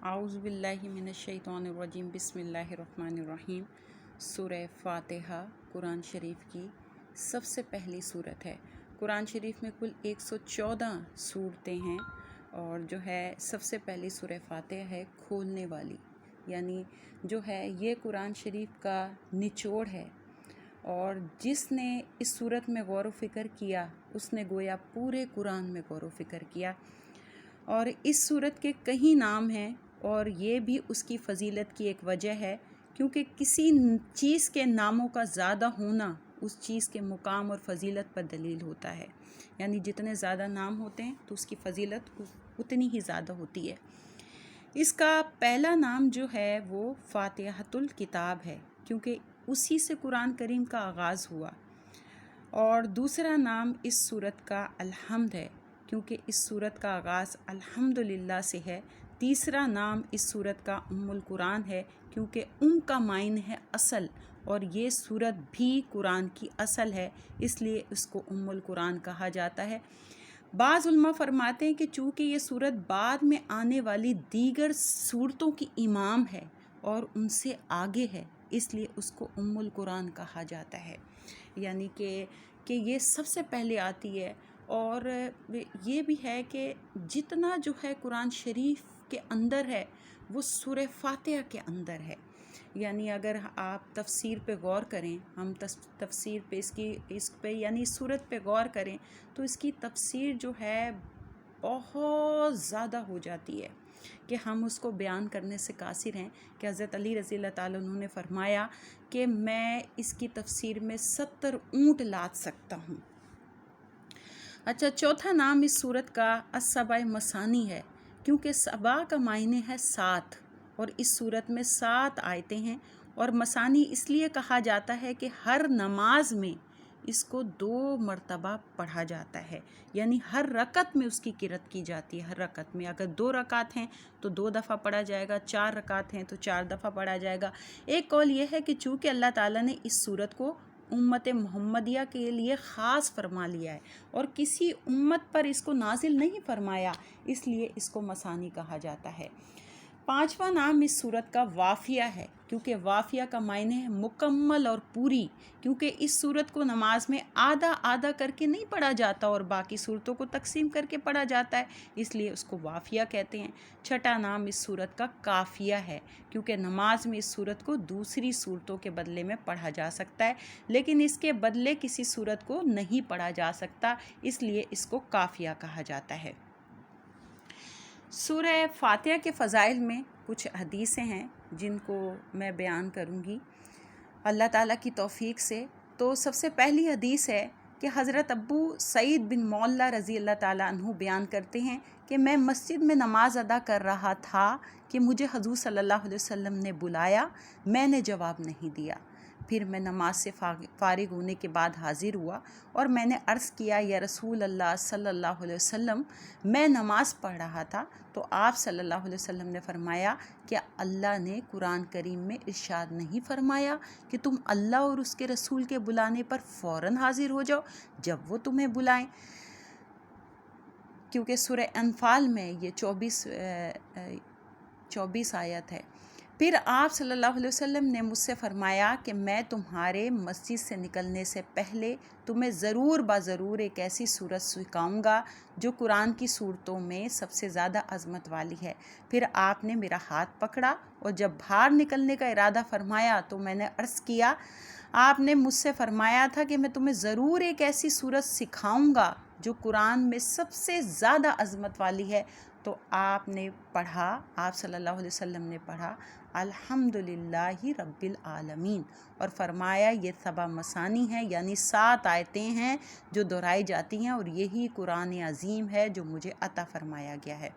आउज़ु बिल्लाहि मिनश्शैतानिर्रजीम बिस्मिल्लाहिर्रहमानिर्रहीम। सूरह फातिहा कुरान शरीफ की सबसे पहली सूरत है। कुरान शरीफ में कुल 114 सूरतें हैं और जो है सबसे पहली सूरह फातिहा है खोलने वाली, यानी जो है ये कुरान शरीफ का निचोड़ है। और जिसने इस सूरत में गौर व फ़िक्र किया उसने गोया पूरे कुरान में गौर व फ़िक्र किया। और इस सूरत के कई नाम हैं और ये भी उसकी फ़जीलत की एक वजह है, क्योंकि किसी चीज़ के नामों का ज़्यादा होना उस चीज़ के मुकाम और फ़जीलत पर दलील होता है। यानी जितने ज़्यादा नाम होते हैं तो उसकी फ़जीलत उतनी ही ज़्यादा होती है। इसका पहला नाम जो है वो फातिहतुल किताब है, क्योंकि उसी से कुरान करीम का आगाज़ हुआ। और दूसरा नाम इस सूरत का अलहम्द है, क्योंकि इस सूरत का आगाज़ अल्हम्दुलिल्लाह से है। तीसरा नाम इस सूरत का उम्मुल कुरान है, क्योंकि का मायने है असल, और ये सूरत भी कुरान की असल है, इसलिए इसको उम्मुल कुरान कहा जाता है। बाज़ उलमा फरमाते हैं कि चूँकि ये सूरत बाद में आने वाली दीगर सूरतों की इमाम है और उनसे आगे है, इसलिए उसको उम्मुल कुरान कहा जाता है। यानी कि ये सबसे पहले आती है। और ये भी है कि जितना जो है कुरान शरीफ के अंदर है वो सूरह फातिहा के अंदर है। यानी अगर आप तफसीर पे गौर करें, हम तफसीर पे इस पे यानी सूरत पे गौर करें तो इसकी तफसीर जो है बहुत ज़्यादा हो जाती है कि हम उसको बयान करने से कासिर हैं। कि हज़रत अली रज़ी अल्लाह ताला उन्होंने फरमाया कि मैं इसकी तफसीर में 70 ऊँट लाद सकता हूँ। अच्छा, चौथा नाम इस सूरत का अस्सबाए मसानी है, क्योंकि सबा का मायने है 7 और इस सूरत में 7 आयतें हैं। और मसानी इसलिए कहा जाता है कि हर नमाज में इसको 2 मरतबा पढ़ा जाता है, यानी हर रकत में उसकी किरत की जाती है। हर रकत में अगर 2 रकात हैं तो 2 दफ़ा पढ़ा जाएगा, 4 रकात हैं तो 4 दफ़ा पढ़ा जाएगा। एक कौल ये है कि चूँकि अल्लाह ताला ने इस सूरत को उम्मत मोहम्मदिया के लिए ख़ास फरमा लिया है और किसी उम्मत पर इसको नाजिल नहीं फरमाया, इसलिए इसको मसानी कहा जाता है। पांचवा नाम इस सूरत का वाफ़िया है, क्योंकि वाफ़िया का मायने है मुकम्मल और पूरी, क्योंकि इस सूरत को नमाज में आधा आधा करके नहीं पढ़ा जाता और बाकी सूरतों को तकसीम करके पढ़ा जाता है, इसलिए उसको वाफ़िया कहते हैं। छठा नाम इस सूरत का काफ़िया है, क्योंकि नमाज में इस सूरत को दूसरी सूरतों के बदले में पढ़ा जा सकता है, लेकिन इसके बदले किसी सूरत को नहीं पढ़ा जा सकता, इसलिए इसको काफ़िया कहा जाता है। सूरह फातिहा के फ़ज़ाइल में कुछ हदीसें हैं जिनको मैं बयान करूँगी अल्लाह ताला की तौफ़ीक़ से। तो सबसे पहली हदीस है कि हज़रत अबू सईद बिन मौला रज़ी अल्लाह ताला अन्हु बयान करते हैं कि मैं मस्जिद में नमाज़ अदा कर रहा था कि मुझे हज़ूर सल्लल्लाहु अलैहि वसल्लम ने बुलाया, मैंने जवाब नहीं दिया। फिर मैं नमाज से फ़ारिग होने के बाद हाज़िर हुआ और मैंने अर्ज़ किया, या रसूल अल्लाह सल्लल्लाहु अलैहि वसल्लम, मैं नमाज़ पढ़ रहा था तो आप सल्लल्लाहु अलैहि वसल्लम ने फ़रमाया कि अल्लाह ने कुरान करीम में इरशाद नहीं फ़रमाया कि तुम अल्लाह और उसके रसूल के बुलाने पर फ़ौरन हाज़िर हो जाओ जब वो तुम्हें बुलाएं। क्योंकि सूरह अनफ़ाल में ये 24 आयत है। फिर आप सल्लल्लाहु अलैहि वसल्लम ने मुझसे फ़रमाया कि मैं तुम्हारे मस्जिद से निकलने से पहले तुम्हें ज़रूर बाज़रूर एक ऐसी सूरत सिखाऊंगा जो कुरान की सूरतों में सबसे ज़्यादा अज़मत वाली है। फिर आपने मेरा हाथ पकड़ा और जब बाहर निकलने का इरादा फ़रमाया तो मैंने अर्ज़ किया, आपने मुझसे फ़रमाया था कि मैं तुम्हें ज़रूर एक ऐसी सूरत सिखाऊंगा जो कुरान में सबसे ज़्यादा अज़मत वाली है। तो आपने पढ़ा, आप सल्लल्लाहु अलैहि वसल्लम ने पढ़ा अल्हम्दुलिल्लाहि रब्बिल आलमीन, और फरमाया ये सबा मसानी है, यानी 7 आयतें हैं जो दोहराई जाती हैं और यही कुरान अज़ीम है जो मुझे अता फरमाया गया है।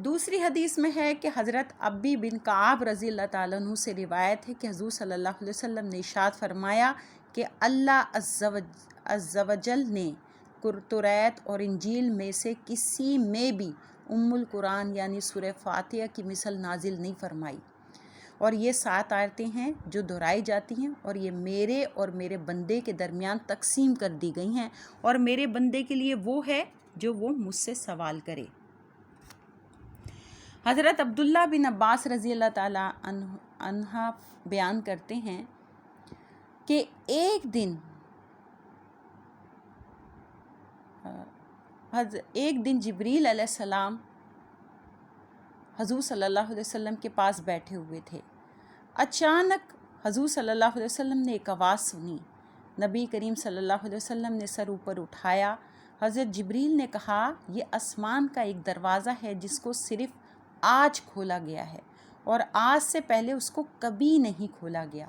दूसरी हदीस में है कि हज़रत अब्बी बिन काब रज़ी अल्लाह ताला अन्हु से रिवायत है कि हुज़ूर सल्लल्लाहु अलैहि वसल्लम ने इरशाद फरमाया कि अल्लाह अज़्ज़ व जल ने तौरात और इंजील में से किसी में भी उम्मुल कुरान यानी सूरह फातिहा की मिसल नाजिल नहीं फरमाई। और ये 7 आयतें हैं जो दोहराई जाती हैं और ये मेरे और मेरे बंदे के दरमियान तकसीम कर दी गई हैं, और मेरे बंदे के लिए वो है जो वो मुझसे सवाल करे। حضرت عبداللہ بن عباس رضی اللہ تعالیٰ عنہ بیان کرتے ہیں کہ ایک دن جبریل علیہ السلام حضور صلی اللہ علیہ وسلم کے پاس بیٹھے ہوئے تھے۔ اچانک حضور صلی اللہ علیہ وسلم نے ایک آواز سنی۔ نبی کریم صلی اللہ علیہ وسلم نے سر اوپر اٹھایا۔ حضرت جبریل نے کہا، یہ آسمان کا ایک دروازہ ہے جس کو صرف آج کھولا گیا ہے اور آج سے پہلے اس کو کبھی نہیں کھولا گیا۔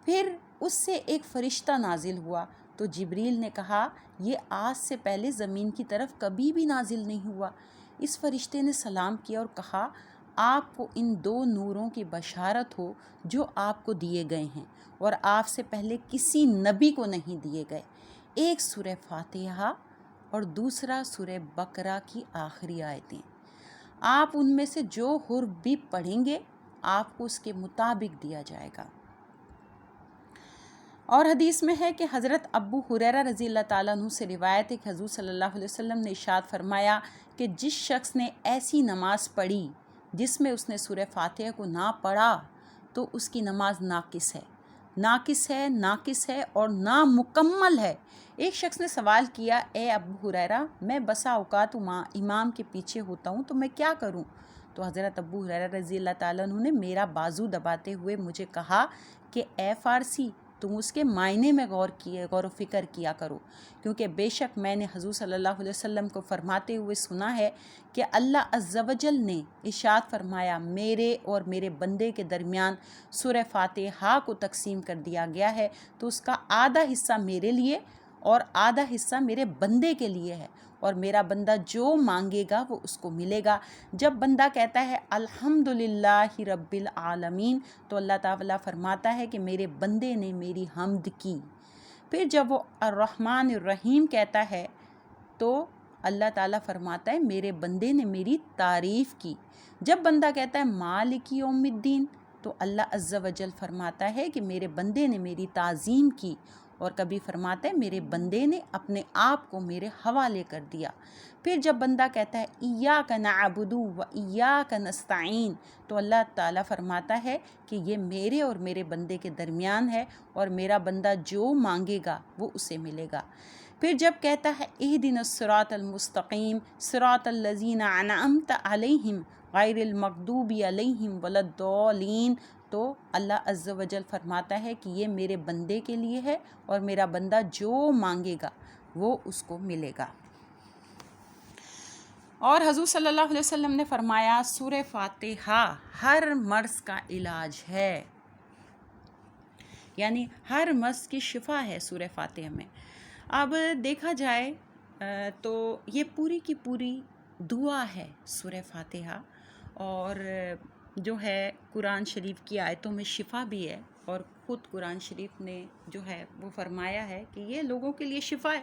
پھر اس سے ایک فرشتہ نازل ہوا تو جبریل نے کہا، یہ آج سے پہلے زمین کی طرف کبھی بھی نازل نہیں ہوا۔ اس فرشتے نے سلام کیا اور کہا، آپ کو ان 2 نوروں کی بشارت ہو جو آپ کو دیے گئے ہیں اور آپ سے پہلے کسی نبی کو نہیں دیے گئے، ایک سورہ فاتحہ اور دوسرا سورہ بقرہ کی آخری آیتیں۔ آپ ان میں سے جو حرف بھی پڑھیں گے آپ کو اس کے مطابق دیا جائے گا۔ اور حدیث میں ہے کہ حضرت ابو ہریرہ رضی اللہ تعالیٰ عنہ سے روایت ہے کہ حضور صلی اللہ علیہ وسلم نے ارشاد فرمایا کہ جس شخص نے ایسی نماز پڑھی جس میں اس نے سورہ فاتحہ کو نہ پڑھا تو اس کی نماز ناقص ہے اور نامکمل ہے۔ ایک شخص نے سوال کیا، اے ابو ہریرہ، میں بسا اوقات امام کے پیچھے ہوتا ہوں تو میں کیا کروں؟ تو حضرت ابو ہریرہ رضی اللہ تعالیٰ عنہ نے میرا بازو دباتے ہوئے مجھے کہا کہ اے فارسی، تم اس کے معنی میں غور و فکر کیا کرو، کیونکہ بے شک میں نے حضور صلی اللہ علیہ وسلم کو فرماتے ہوئے سنا ہے کہ اللہ عز و جل نے ارشاد فرمایا، میرے اور میرے بندے کے درمیان سورہ فاتحہ کو تقسیم کر دیا گیا ہے تو اس کا آدھا حصہ میرے لیے اور آدھا حصہ میرے بندے کے لیے ہے، اور میرا بندہ جو مانگے گا وہ اس کو ملے گا۔ جب بندہ کہتا ہے الحمدللہ رب العالمین تو اللہ تعالیٰ فرماتا ہے کہ میرے بندے نے میری حمد کی۔ پھر جب وہ الرحمن الرحیم کہتا ہے تو اللہ تعالیٰ فرماتا ہے میرے بندے نے میری تعریف کی۔ جب بندہ کہتا ہے مالک یوم الدین تو اللہ عز و جل فرماتا ہے کہ میرے بندے نے میری تعظیم کی، اور کبھی فرماتا ہے میرے بندے نے اپنے آپ کو میرے حوالے کر دیا۔ پھر جب بندہ کہتا ہے ایاک نعبد و ایاک نستعین تو اللہ تعالیٰ فرماتا ہے کہ یہ میرے اور میرے بندے کے درمیان ہے اور میرا بندہ جو مانگے گا وہ اسے ملے گا۔ پھر جب کہتا ہے اہدنا الصراط المستقیم صراط الذین انعمت علیہم غیر المغضوب علیہم ولا الضالین تو اللہ عز و جل فرماتا ہے کہ یہ میرے بندے کے لیے ہے اور میرا بندہ جو مانگے گا وہ اس کو ملے گا۔ اور حضور صلی اللہ علیہ وسلم نے فرمایا سورہ فاتحہ ہر مرض کا علاج ہے، یعنی ہر مرض کی شفا ہے سورہ فاتحہ میں۔ اب دیکھا جائے تو یہ پوری کی پوری دعا ہے سورہ فاتحہ، اور جو ہے قرآن شریف کی آیتوں میں شفا بھی ہے، اور خود قرآن شریف نے جو ہے وہ فرمایا ہے کہ یہ لوگوں کے لیے شفا ہے۔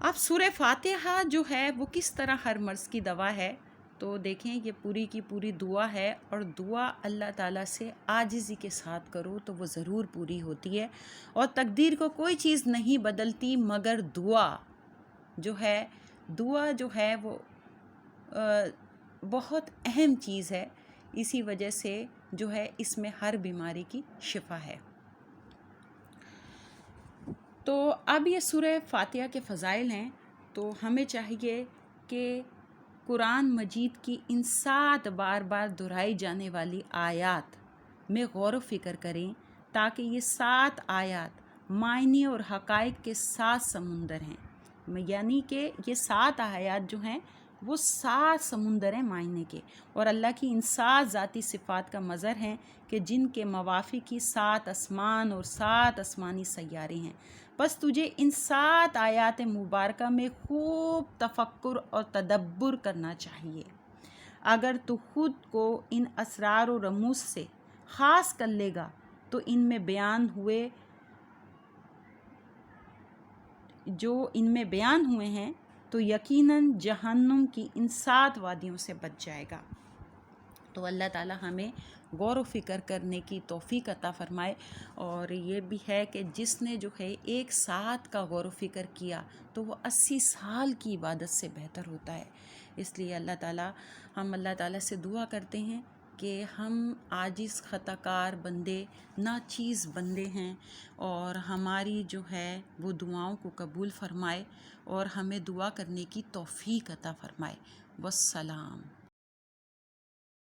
اب سورہ فاتحہ جو ہے وہ کس طرح ہر مرض کی دوا ہے، تو دیکھیں یہ پوری کی پوری دعا ہے، اور دعا اللہ تعالیٰ سے عاجزی کے ساتھ کرو تو وہ ضرور پوری ہوتی ہے، اور تقدیر کو کوئی چیز نہیں بدلتی مگر دعا جو ہے وہ بہت اہم چیز ہے، اسی وجہ سے جو ہے اس میں ہر بیماری کی شفا ہے۔ تو اب یہ سورہ فاتحہ کے فضائل ہیں، تو ہمیں چاہیے کہ قرآن مجید کی ان 7 بار بار دہرائی جانے والی آیات میں غور و فکر کریں، تاکہ یہ 7 آیات معنی اور حقائق کے 7 سمندر ہیں، یعنی کہ یہ 7 آیات جو ہیں وہ 7 سمندر ہیں معنی کے، اور اللہ کی ان 7 ذاتی صفات کا مظہر ہیں کہ جن کے موافق ہی 7 آسمان اور 7 آسمانی سیارے ہیں۔ بس تجھے ان 7 آیات مبارکہ میں خوب تفکر اور تدبر کرنا چاہیے۔ اگر تو خود کو ان اسرار و رموز سے خاص کر لے گا تو ان میں بیان ہوئے ہیں تو یقیناً جہنم کی ان 7 وادیوں سے بچ جائے گا۔ تو اللہ تعالیٰ ہمیں غور و فکر کرنے کی توفیق عطا فرمائے، اور یہ بھی ہے کہ جس نے جو ہے 1 ساتھ کا غور و فکر کیا تو وہ 80 سال کی عبادت سے بہتر ہوتا ہے۔ اس لیے ہم اللہ تعالیٰ سے دعا کرتے ہیں کہ ہم عاجز خطا کار بندے ناچیز بندے ہیں، اور ہماری جو ہے وہ دعاؤں کو قبول فرمائے اور ہمیں دعا کرنے کی توفیق عطا فرمائے۔ والسلام۔